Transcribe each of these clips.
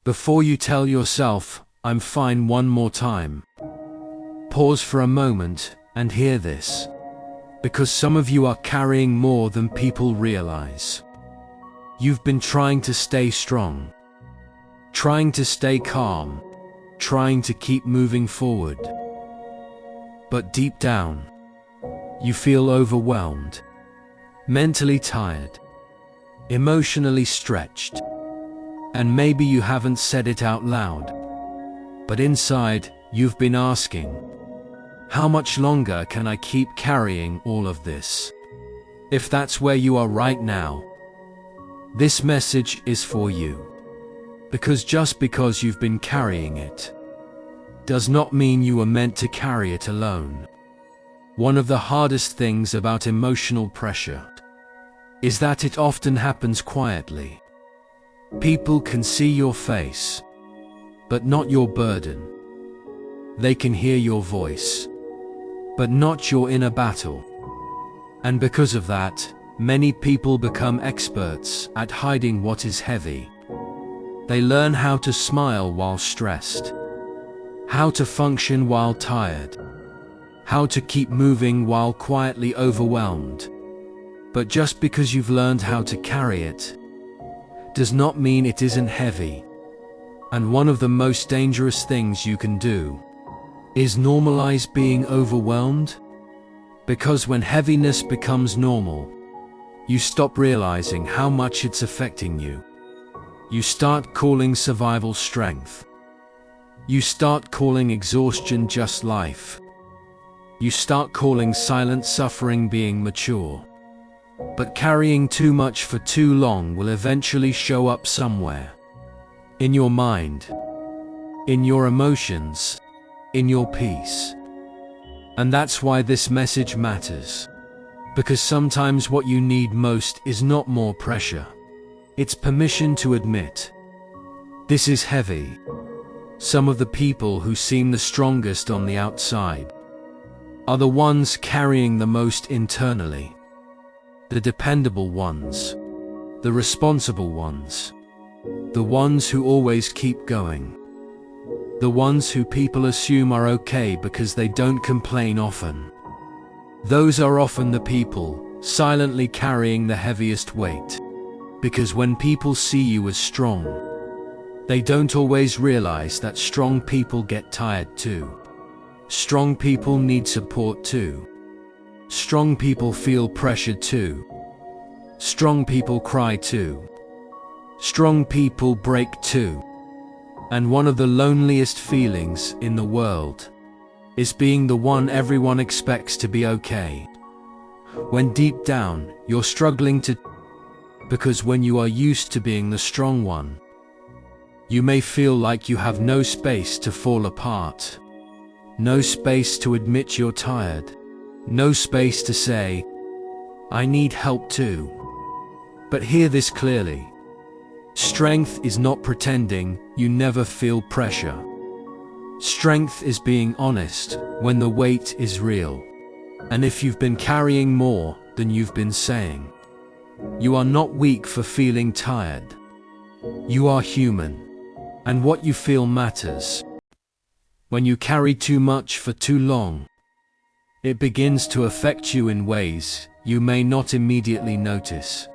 Before you tell yourself, "I'm fine," one more time, pause for a moment and hear this. Because some of you are carrying more than people realize. You've been trying to stay strong, trying to stay calm, trying to keep moving forward. But deep down, you feel overwhelmed, mentally tired, emotionally stretched. And maybe you haven't said it out loud, but inside, you've been asking, how much longer can I keep carrying all of this? If that's where you are right now, this message is for you. Because just because you've been carrying it, does not mean you were meant to carry it alone. One of the hardest things about emotional pressure is that it often happens quietly. People can see your face, but not your burden. They can hear your voice, but not your inner battle. And because of that, many people become experts at hiding what is heavy. They learn how to smile while stressed, how to function while tired, how to keep moving while quietly overwhelmed. But just because you've learned how to carry it, does not mean it isn't heavy. And one of the most dangerous things you can do is normalize being overwhelmed. Because when heaviness becomes normal, you stop realizing how much it's affecting you. You start calling survival strength. You start calling exhaustion just life. You start calling silent suffering being mature. But carrying too much for too long will eventually show up somewhere. In your mind, in your emotions, in your peace. And that's why this message matters. Because sometimes what you need most is not more pressure. It's permission to admit, this is heavy. Some of the people who seem the strongest on the outside are the ones carrying the most internally. The dependable ones, the responsible ones, the ones who always keep going, the ones who people assume are okay because they don't complain often. Those are often the people silently carrying the heaviest weight. Because when people see you as strong, they don't always realize that strong people get tired too. Strong people need support too. Strong people feel pressured too. Strong people cry too. Strong people break too. And one of the loneliest feelings in the world is being the one everyone expects to be okay. When deep down, you're struggling to. Because when you are used to being the strong one, you may feel like you have no space to fall apart. No space to admit you're tired. No space to say, I need help too. But hear this clearly. Strength is not pretending you never feel pressure. Strength is being honest when the weight is real. And if you've been carrying more than you've been saying, you are not weak for feeling tired. You are human. And what you feel matters. When you carry too much for too long, it begins to affect you in ways you may not immediately notice.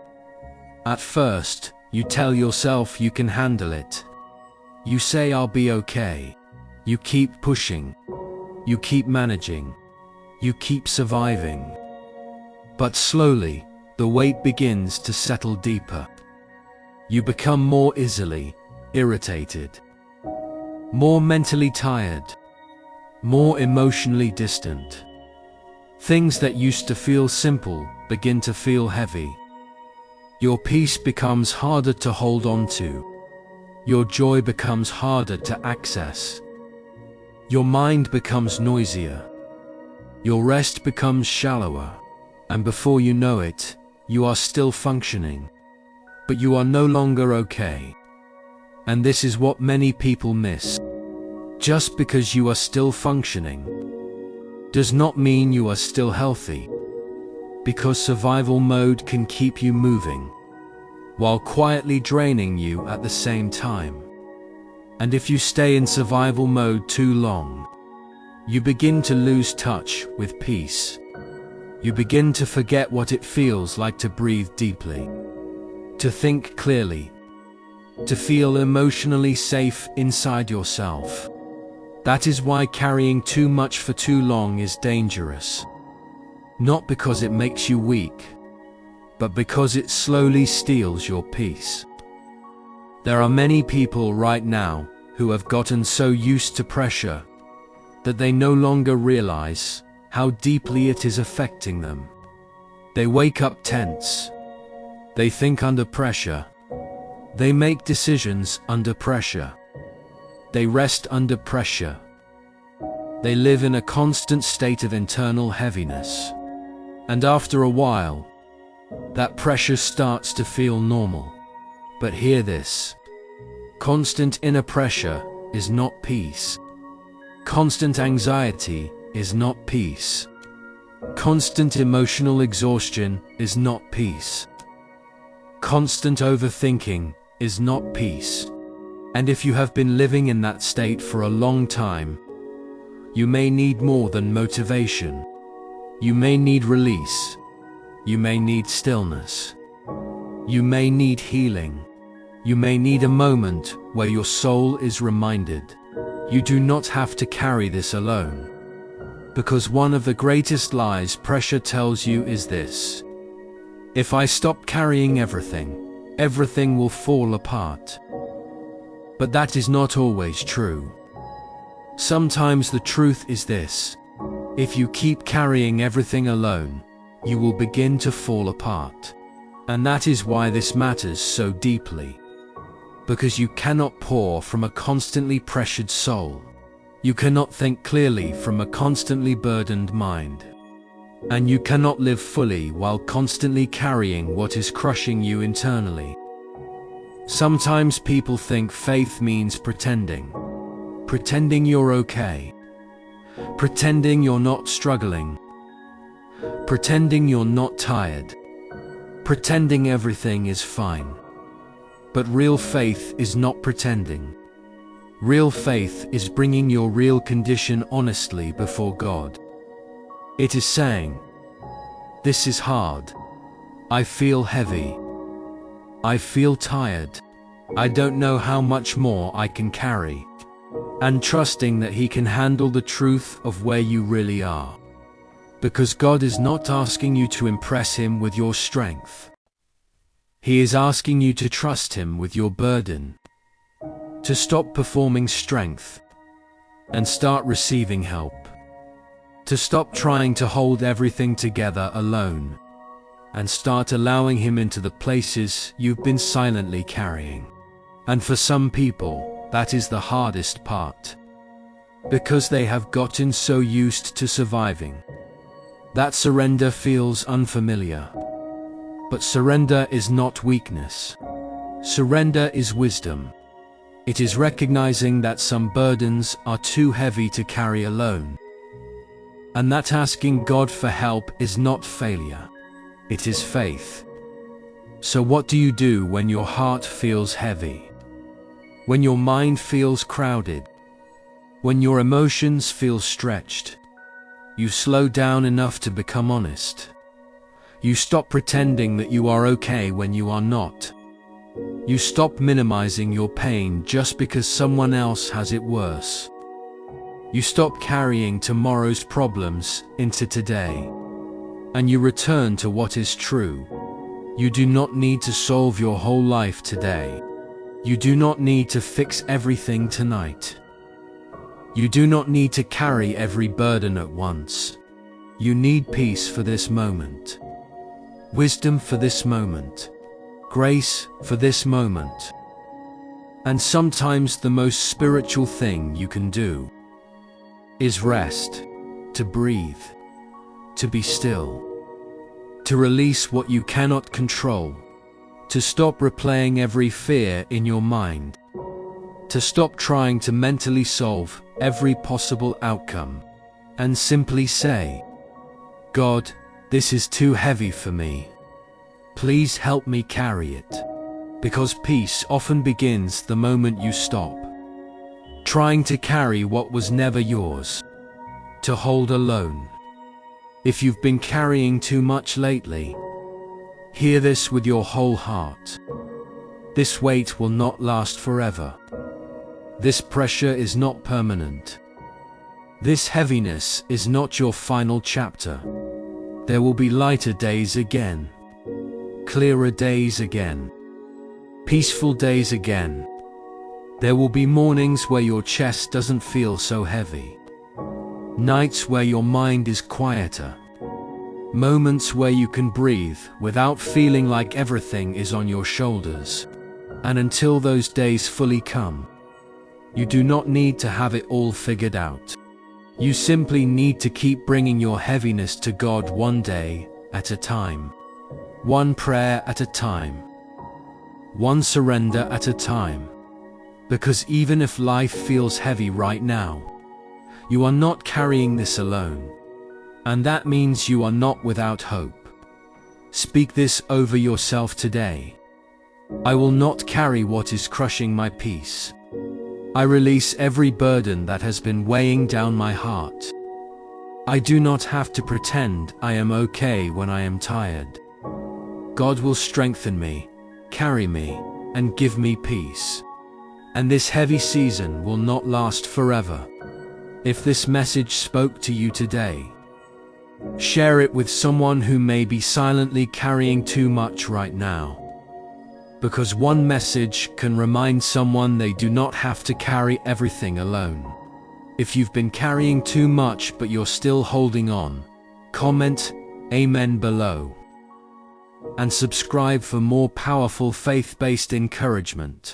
At first, you tell yourself you can handle it. You say I'll be okay. You keep pushing. You keep managing. You keep surviving. But slowly, the weight begins to settle deeper. You become more easily irritated, more mentally tired, more emotionally distant. Things that used to feel simple begin to feel heavy. Your peace becomes harder to hold on to. Your joy becomes harder to access. Your mind becomes noisier. Your rest becomes shallower. And before you know it, you are still functioning. But you are no longer okay. And this is what many people miss. Just because you are still functioning does not mean you are still healthy. Because survival mode can keep you moving, while quietly draining you at the same time. And if you stay in survival mode too long, you begin to lose touch with peace. You begin to forget what it feels like to breathe deeply, to think clearly, to feel emotionally safe inside yourself. That is why carrying too much for too long is dangerous. Not because it makes you weak, but because it slowly steals your peace. There are many people right now who have gotten so used to pressure that they no longer realize how deeply it is affecting them. They wake up tense. They think under pressure. They make decisions under pressure. They rest under pressure. They live in a constant state of internal heaviness. And after a while, that pressure starts to feel normal. But hear this. Constant inner pressure is not peace. Constant anxiety is not peace. Constant emotional exhaustion is not peace. Constant overthinking is not peace. And if you have been living in that state for a long time, you may need more than motivation. You may need release. You may need stillness. You may need healing. You may need a moment where your soul is reminded you do not have to carry this alone. Because one of the greatest lies pressure tells you is this: if I stop carrying everything, everything will fall apart. But that is not always true. Sometimes the truth is this: if you keep carrying everything alone, you will begin to fall apart. And that is why this matters so deeply. Because you cannot pour from a constantly pressured soul. You cannot think clearly from a constantly burdened mind. And you cannot live fully while constantly carrying what is crushing you internally. Sometimes people think faith means pretending. Pretending you're okay. Pretending you're not struggling. Pretending you're not tired. Pretending everything is fine. But real faith is not pretending. Real faith is bringing your real condition honestly before God. It is saying, "This is hard. I feel heavy. I feel tired. I don't know how much more I can carry." And trusting that He can handle the truth of where you really are. Because God is not asking you to impress Him with your strength. He is asking you to trust Him with your burden. To stop performing strength and start receiving help. To stop trying to hold everything together alone and start allowing Him into the places you've been silently carrying. And for some people, that is the hardest part. Because they have gotten so used to surviving. That surrender feels unfamiliar. But surrender is not weakness. Surrender is wisdom. It is recognizing that some burdens are too heavy to carry alone. And that asking God for help is not failure. It is faith. So what do you do when your heart feels heavy? When your mind feels crowded? When your emotions feel stretched? You slow down enough to become honest. You stop pretending that you are okay when you are not. You stop minimizing your pain just because someone else has it worse. You stop carrying tomorrow's problems into today. And you return to what is true. You do not need to solve your whole life today. You do not need to fix everything tonight. You do not need to carry every burden at once. You need peace for this moment. Wisdom for this moment. Grace for this moment. And sometimes the most spiritual thing you can do is rest, to breathe, to be still, to release what you cannot control, to stop replaying every fear in your mind, to stop trying to mentally solve every possible outcome, and simply say, "God, this is too heavy for me. Please help me carry it." Because peace often begins the moment you stop. trying to carry what was never yours, to hold alone. If you've been carrying too much lately, hear this with your whole heart. This weight will not last forever. This pressure is not permanent. This heaviness is not your final chapter. There will be lighter days again, clearer days again, peaceful days again. There will be mornings where your chest doesn't feel so heavy, nights where your mind is quieter, moments where you can breathe without feeling like everything is on your shoulders. And until those days fully come, you do not need to have it all figured out. You simply need to keep bringing your heaviness to God one day at a time, one prayer at a time, one surrender at a time. Because even if life feels heavy right now, you are not carrying this alone. And that means you are not without hope. Speak this over yourself today. I will not carry what is crushing my peace. I release every burden that has been weighing down my heart. I do not have to pretend I am okay when I am tired. God will strengthen me, carry me, and give me peace. And this heavy season will not last forever. If this message spoke to you today, share it with someone who may be silently carrying too much right now. Because one message can remind someone they do not have to carry everything alone. If you've been carrying too much but you're still holding on, comment Amen below. And subscribe for more powerful faith-based encouragement.